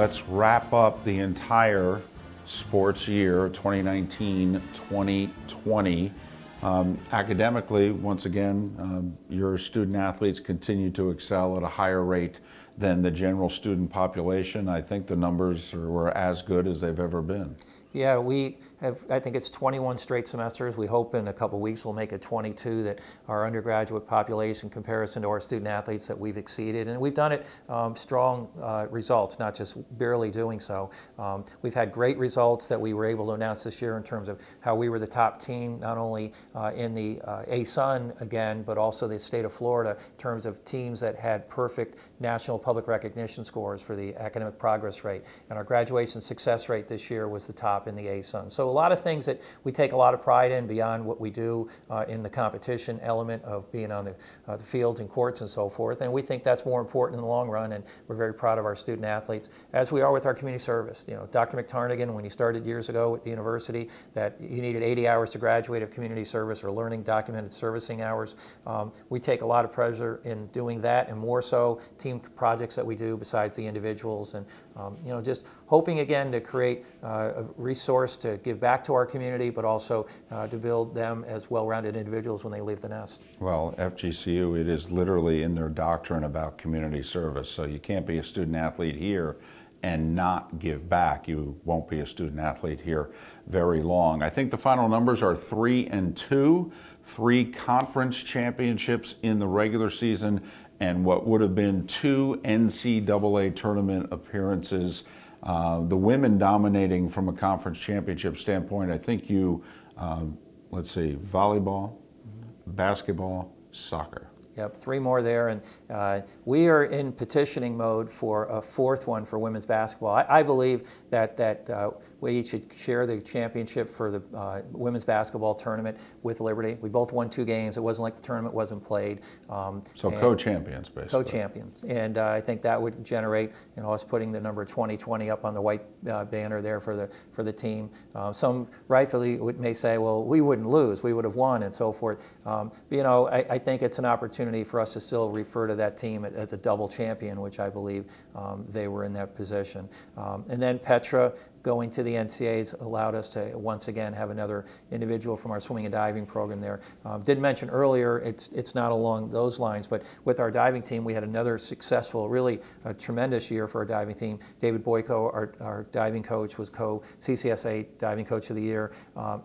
let's wrap up the entire sports year 2019-2020. Academically, once again, your student athletes continue to excel at a higher rate than the general student population. I think the numbers were as good as they've ever been. Yeah, we have, I think it's 21 straight semesters. We hope in a couple of weeks we'll make it 22, that our undergraduate population, in comparison to our student athletes, that we've exceeded. And we've done it strong results, not just barely doing so. We've had great results that we were able to announce this year in terms of how we were the top team, not only in the ASUN again, but also the state of Florida, in terms of teams that had perfect national public recognition scores for the academic progress rate. And our graduation success rate this year was the top in the ASUN. So a lot of things that we take a lot of pride in beyond what we do in the competition element of being on the fields and courts and so forth. And we think that's more important in the long run, and we're very proud of our student athletes, as we are with our community service. You know, Dr. McTarnigan, when he started years ago at the university, that you needed 80 hours to graduate of community service or learning documented servicing hours. We take a lot of pleasure in doing that, and more so team projects that we do besides the individuals, and you know, just hoping again to create a resource to give back to our community, but also to build them as well-rounded individuals when they leave the nest. Well, FGCU, it is literally in their doctrine about community service. So you can't be a student athlete here and not give back. You won't be a student athlete here very long. I think the final numbers are 3-2, 3 conference championships in the regular season, and what would have been 2 NCAA tournament appearances. The women dominating from a conference championship standpoint. I think you, let's see, volleyball, basketball, soccer. Yep, 3 more there, and we are in petitioning mode for a 4th one for women's basketball. I believe that we should share the championship for the women's basketball tournament with Liberty. We both won 2 games. It wasn't like the tournament wasn't played. So co-champions, basically. Co-champions, and I think that would generate, you know, us putting the number 2020 up on the white banner there for the team. Some rightfully may say, well, we wouldn't lose, we would have won, and so forth. But, you know, I think it's an opportunity for us to still refer to that team as a double champion, which I believe they were in that position. And then Petra going to the NCAAs allowed us to once again have another individual from our swimming and diving program there. Did mention earlier, it's not along those lines, but with our diving team, we had another successful, really a tremendous year for our diving team. David Boyko, our diving coach, was co-CCSA Diving Coach of the Year,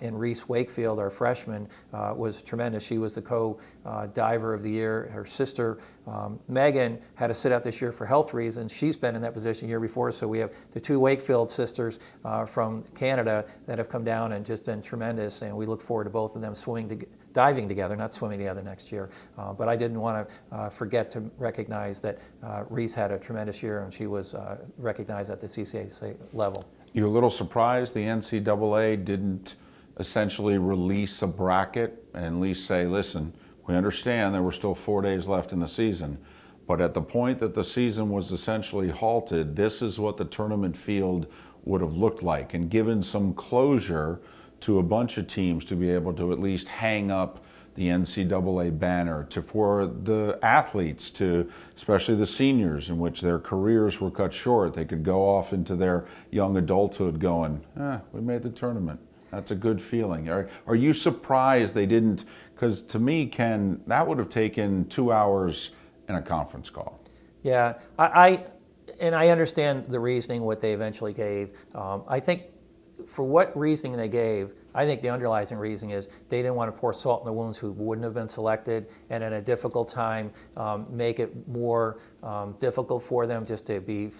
and Reese Wakefield, our freshman, was tremendous. She was the co-diver of the year. Her sister, Megan, had to sit out this year for health reasons. She's been in that position the year before, so we have the 2 Wakefield sisters from Canada that have come down and just been tremendous, and we look forward to both of them diving together, not swimming together next year. But I didn't want to forget to recognize that Reese had a tremendous year, and she was recognized at the CCSA level. You're a little surprised the NCAA didn't essentially release a bracket and at least say, listen, we understand there were still 4 days left in the season, but at the point that the season was essentially halted, this is what the tournament field would have looked like, and given some closure to a bunch of teams to be able to at least hang up the NCAA banner, for the athletes, to especially the seniors in which their careers were cut short. They could go off into their young adulthood going, we made the tournament. That's a good feeling. Are you surprised they didn't? Because to me, Ken, that would have taken 2 hours in a conference call. Yeah, I understand the reasoning, what they eventually gave. I think for what reasoning they gave, I think the underlying reasoning is they didn't want to pour salt in the wounds who wouldn't have been selected, and in a difficult time make it more difficult for them just to be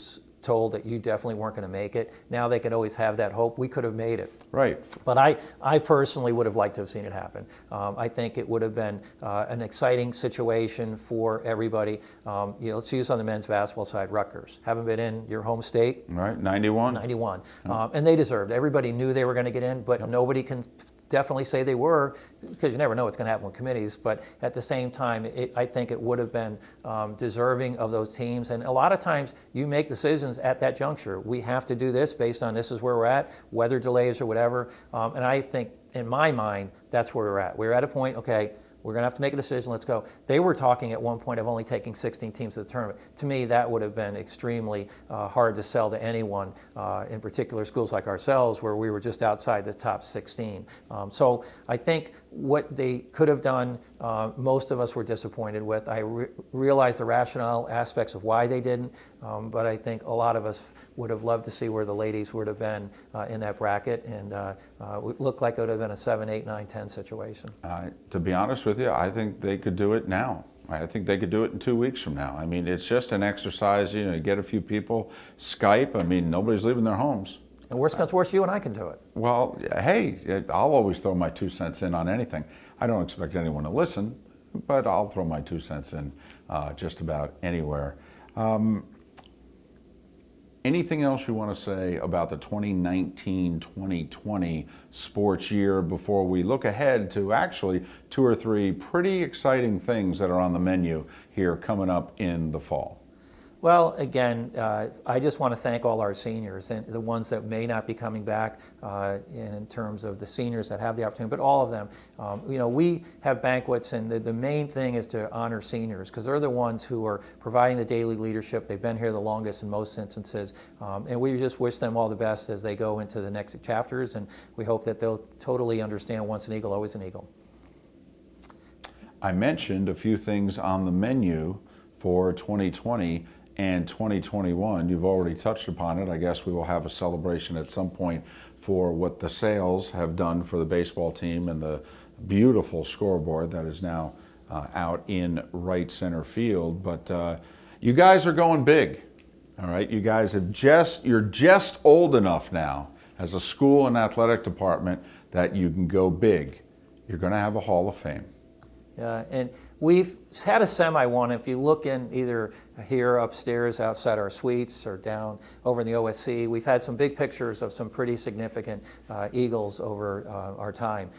told that you definitely weren't going to make it. Now they could always have that hope. We could have made it. Right. But I personally would have liked to have seen it happen. I think it would have been an exciting situation for everybody. You know, let's use on the men's basketball side, Rutgers. Haven't been in your home state. Right, 91. 91. And they deserved. Everybody knew they were going to get in, but nobody can definitely say they were, because you never know what's going to happen with committees, but at the same time, I think it would have been deserving of those teams. And a lot of times you make decisions at that juncture. We have to do this based on this is where we're at, weather delays or whatever. And I think, in my mind, that's where we're at. We're at a point, okay, we're going to have to make a decision, let's go. They were talking at one point of only taking 16 teams to the tournament. To me, that would have been extremely hard to sell to anyone, in particular schools like ourselves, where we were just outside the top 16. So I think what they could have done, most of us were disappointed with. I realize the rationale aspects of why they didn't, but I think a lot of us would have loved to see where the ladies would have been in that bracket, and it looked like it would have been a 7, 8, 9, 10 situation. To be honest with you, I think they could do it now. I think they could do it in 2 weeks from now. I mean, it's just an exercise, you know, you get a few people, Skype, I mean, nobody's leaving their homes. And worst comes to worst, you and I can do it. Well, hey, I'll always throw my 2 cents in on anything. I don't expect anyone to listen, but I'll throw my 2 cents in just about anywhere. Anything else you want to say about the 2019-2020 sports year before we look ahead to actually 2 or 3 pretty exciting things that are on the menu here coming up in the fall? Well, again, I just want to thank all our seniors and the ones that may not be coming back in terms of the seniors that have the opportunity, but all of them. You know, we have banquets, and the main thing is to honor seniors because they're the ones who are providing the daily leadership. They've been here the longest in most instances, and we just wish them all the best as they go into the next chapters, and we hope that they'll totally understand once an eagle, always an eagle. I mentioned a few things on the menu for 2020 and 2021. You've already touched upon it. I guess we will have a celebration at some point for what the sales have done for the baseball team and the beautiful scoreboard that is now out in right center field. But you guys are going big. All right, you guys you're just old enough now as a school and athletic department that you can go big. You're going to have a Hall of Fame. And we've had a semi one. If you look in either here upstairs outside our suites or down over in the OSC, we've had some big pictures of some pretty significant Eagles over our time.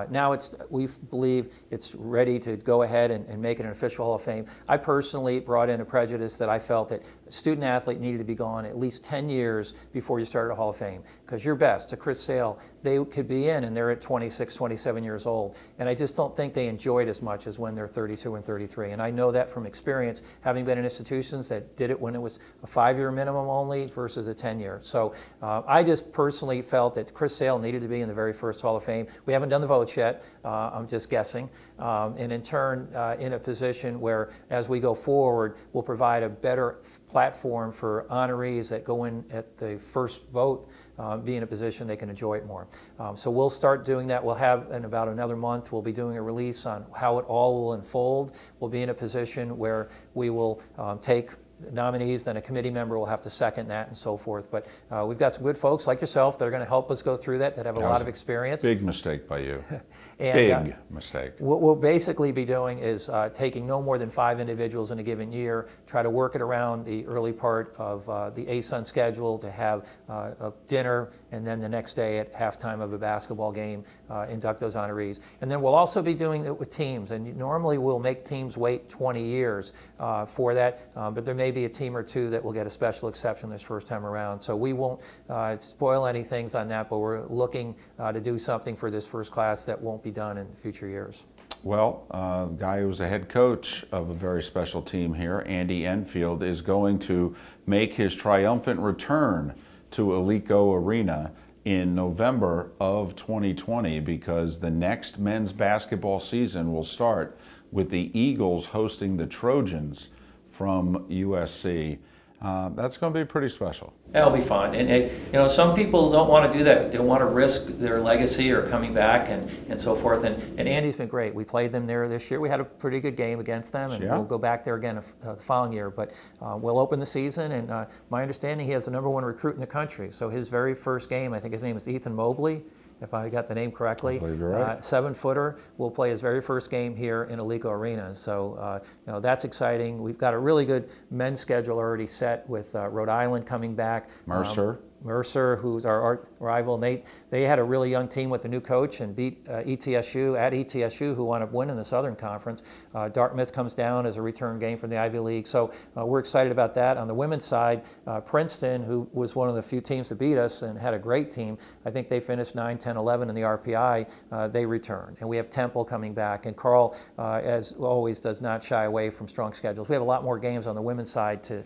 Now we believe it's ready to go ahead and make it an official Hall of Fame. I personally brought in a prejudice that I felt that a student athlete needed to be gone at least 10 years before you started a Hall of Fame. Because your best, to Chris Sale, they could be in and they're at 26, 27 years old. And I just don't think they enjoy it as much as when they're 32 and 33. And I know that from experience, having been in institutions that did it when it was a 5-year minimum only versus a 10-year. So I just personally felt that Chris Sale needed to be in the very first Hall of Fame. We haven't done the votes yet. I'm just guessing. And in turn, in a position where, as we go forward, we'll provide a better platform for honorees that go in at the first vote, be in a position they can enjoy it more. So we'll start doing that. We'll have, in about another month, we'll be doing a release on how it all will unfold. We'll be in a position where we will take nominees, then a committee member will have to second that and so forth. But we've got some good folks like yourself that are going to help us go through that have a lot of experience. Big mistake by you. And, big mistake. What we'll basically be doing is taking no more than 5 individuals in a given year, try to work it around the early part of the ASUN schedule to have a dinner, and then the next day at halftime of a basketball game, induct those honorees. And then we'll also be doing it with teams. And normally we'll make teams wait 20 years for that, but there may be a team or two that will get a special exception this first time around. So we won't spoil any things on that, but we're looking to do something for this first class that won't be done in future years. Well, a guy who was a head coach of a very special team here, Andy Enfield, is going to make his triumphant return to Alico Arena in November of 2020 because the next men's basketball season will start with the Eagles hosting the Trojans from USC. That's going to be pretty special. That'll be fun. And you know, some people don't want to do that. They want to risk their legacy or coming back and so forth. And Andy's been great. We played them there this year. We had a pretty good game against them, and we'll go back there again the following year. But we'll open the season, and my understanding, he has the #1 recruit in the country. So his very first game, I think his name is Ethan Mobley, if I got the name correctly. I believe you're right. 7-footer will play his very first game here in Alico Arena. So you know, that's exciting. We've got a really good men's schedule already set with Rhode Island coming back. Mercer. Mercer, who's our rival, and they had a really young team with a new coach and beat ETSU, who wound up winning the Southern Conference. Dartmouth comes down as a return game from the Ivy League. So we're excited about that. On the women's side, Princeton, who was one of the few teams to beat us and had a great team, I think they finished 9, 10, 11 in the RPI. They returned. And we have Temple coming back. And Carl, as always, does not shy away from strong schedules. We have a lot more games on the women's side to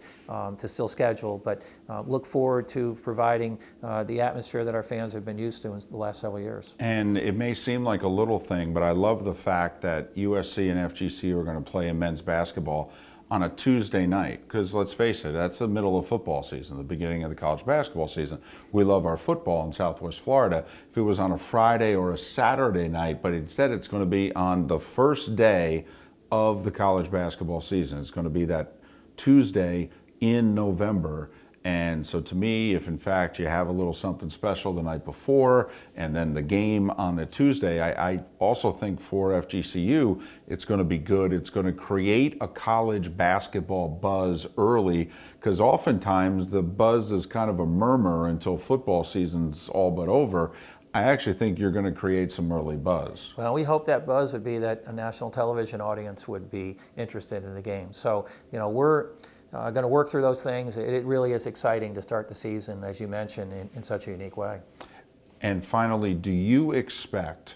still schedule, but look forward to providing the atmosphere that our fans have been used to in the last several years. And it may seem like a little thing, but I love the fact that USC and FGCU are going to play in men's basketball on a Tuesday night, because let's face it, that's the middle of football season, the beginning of the college basketball season. We love our football in Southwest Florida. If it was on a Friday or a Saturday night, but instead it's going to be on the first day of the college basketball season. It's going to be that Tuesday in November. And so to me, if in fact you have a little something special the night before and then the game on the Tuesday, I also think for FGCU, it's going to be good. It's going to create a college basketball buzz early, because oftentimes the buzz is kind of a murmur until football season's all but over. I actually think you're going to create some early buzz. Well, we hope that buzz would be that a national television audience would be interested in the game. So, we're going to work through those things. It really is exciting to start the season, as you mentioned, in such a unique way. And finally, do you expect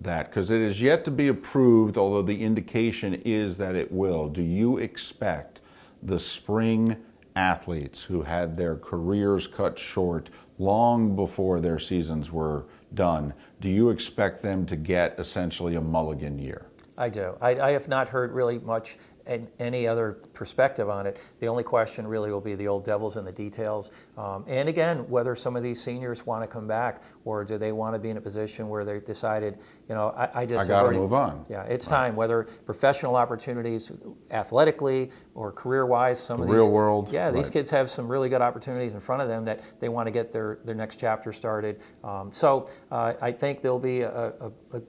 that, because it is yet to be approved, although the indication is that it will, do you expect the spring athletes who had their careers cut short long before their seasons were done, do you expect them to get essentially a mulligan year? I do. I have not heard really much and any other perspective on it. The only question really will be the old devil's in the details. And again, whether some of these seniors want to come back, or do they want to be in a position where they've decided, I got to move on. Yeah, it's time, whether professional opportunities athletically or career-wise. Some of these, real world. Yeah, these kids have some really good opportunities in front of them that they want to get their next chapter started. So I think there'll be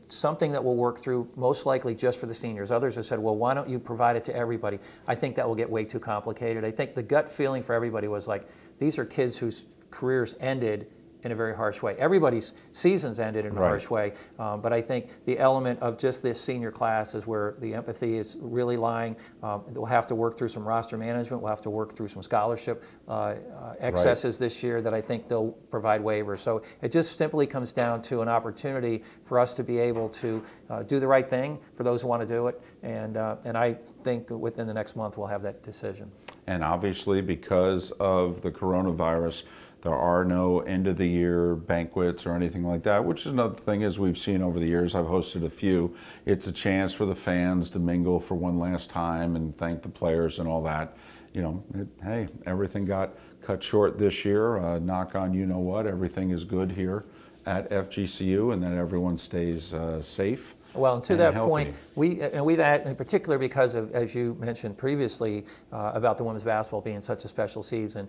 something that we'll work through, most likely just for the seniors. Others have said, well, why don't you provide it to everybody? I think that will get way too complicated. I think the gut feeling for everybody was like, these are kids whose careers ended in a very harsh way. Everybody's seasons ended in a harsh way, but I think the element of just this senior class is where the empathy is really lying. We'll have to work through some roster management. We'll have to work through some scholarship excesses this year that I think they'll provide waivers. So it just simply comes down to an opportunity for us to be able to do the right thing for those who want to do it, and I think within the next month we'll have that decision. And obviously, because of the coronavirus, there are no end-of-the-year banquets or anything like that, which is another thing as we've seen over the years. I've hosted a few. It's a chance for the fans to mingle for one last time and thank the players and all that. Hey, everything got cut short this year. Knock on you-know-what, everything is good here at FGCU, and that everyone stays safe. Well, and to that healthy. point, we've had, in particular because of, as you mentioned previously, about the women's basketball being such a special season,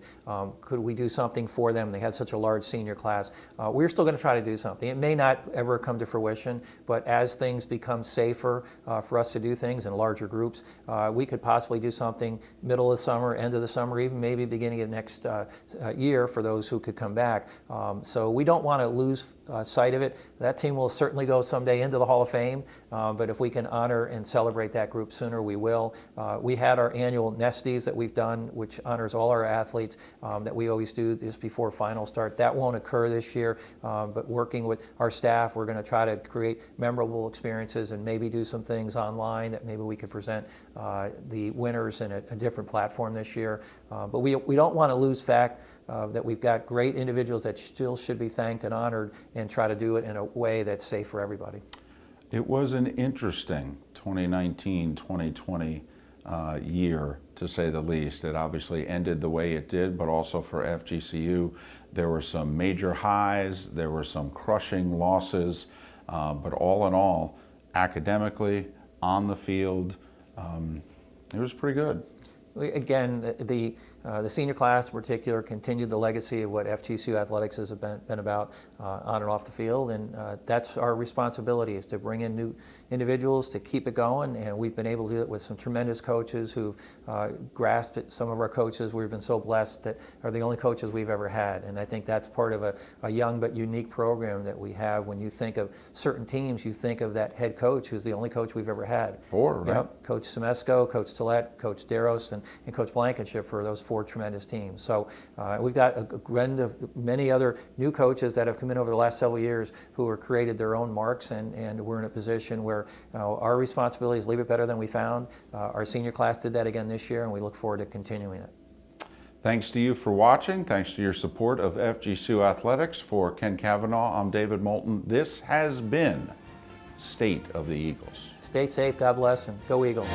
could we do something for them? They had such a large senior class. We're still going to try to do something. It may not ever come to fruition, but as things become safer for us to do things in larger groups, we could possibly do something middle of the summer, end of the summer, even maybe beginning of next year for those who could come back. So we don't want to lose sight of it. That team will certainly go someday into the Hall of Fame. But if we can honor and celebrate that group sooner, we will. We had our annual Nesties that we've done, which honors all our athletes that we always do just before finals start. That won't occur this year, but working with our staff, we're going to try to create memorable experiences and maybe do some things online that maybe we could present the winners in a different platform this year. But we don't want to lose fact that we've got great individuals that still should be thanked and honored, and try to do it in a way that's safe for everybody. It was an interesting 2019-2020 year, to say the least. It obviously ended the way it did, but also for FGCU, there were some major highs, there were some crushing losses, but all in all, academically, on the field, it was pretty good. again, the senior class in particular continued the legacy of what FGCU athletics has been about on and off the field, and that's our responsibility, is to bring in new individuals to keep it going, and we've been able to do it with some tremendous coaches who've grasped it. Some of our coaches, we've been so blessed, that are the only coaches we've ever had, and I think that's part of a young but unique program that we have. When you think of certain teams, you think of that head coach who's the only coach we've ever had. Four, right? Yep. Coach Semesco, Coach Tillett, Coach Deros, and Coach Blankenship for those 4 tremendous teams. So we've got a blend of many other new coaches that have come in over the last several years who have created their own marks, and we're in a position where our responsibility is leave it better than we found. Our senior class did that again this year, and we look forward to continuing it. Thanks to you for watching. Thanks to your support of FGCU Athletics. For Ken Cavanaugh, I'm David Moulton. This has been State of the Eagles. Stay safe, God bless, and go Eagles.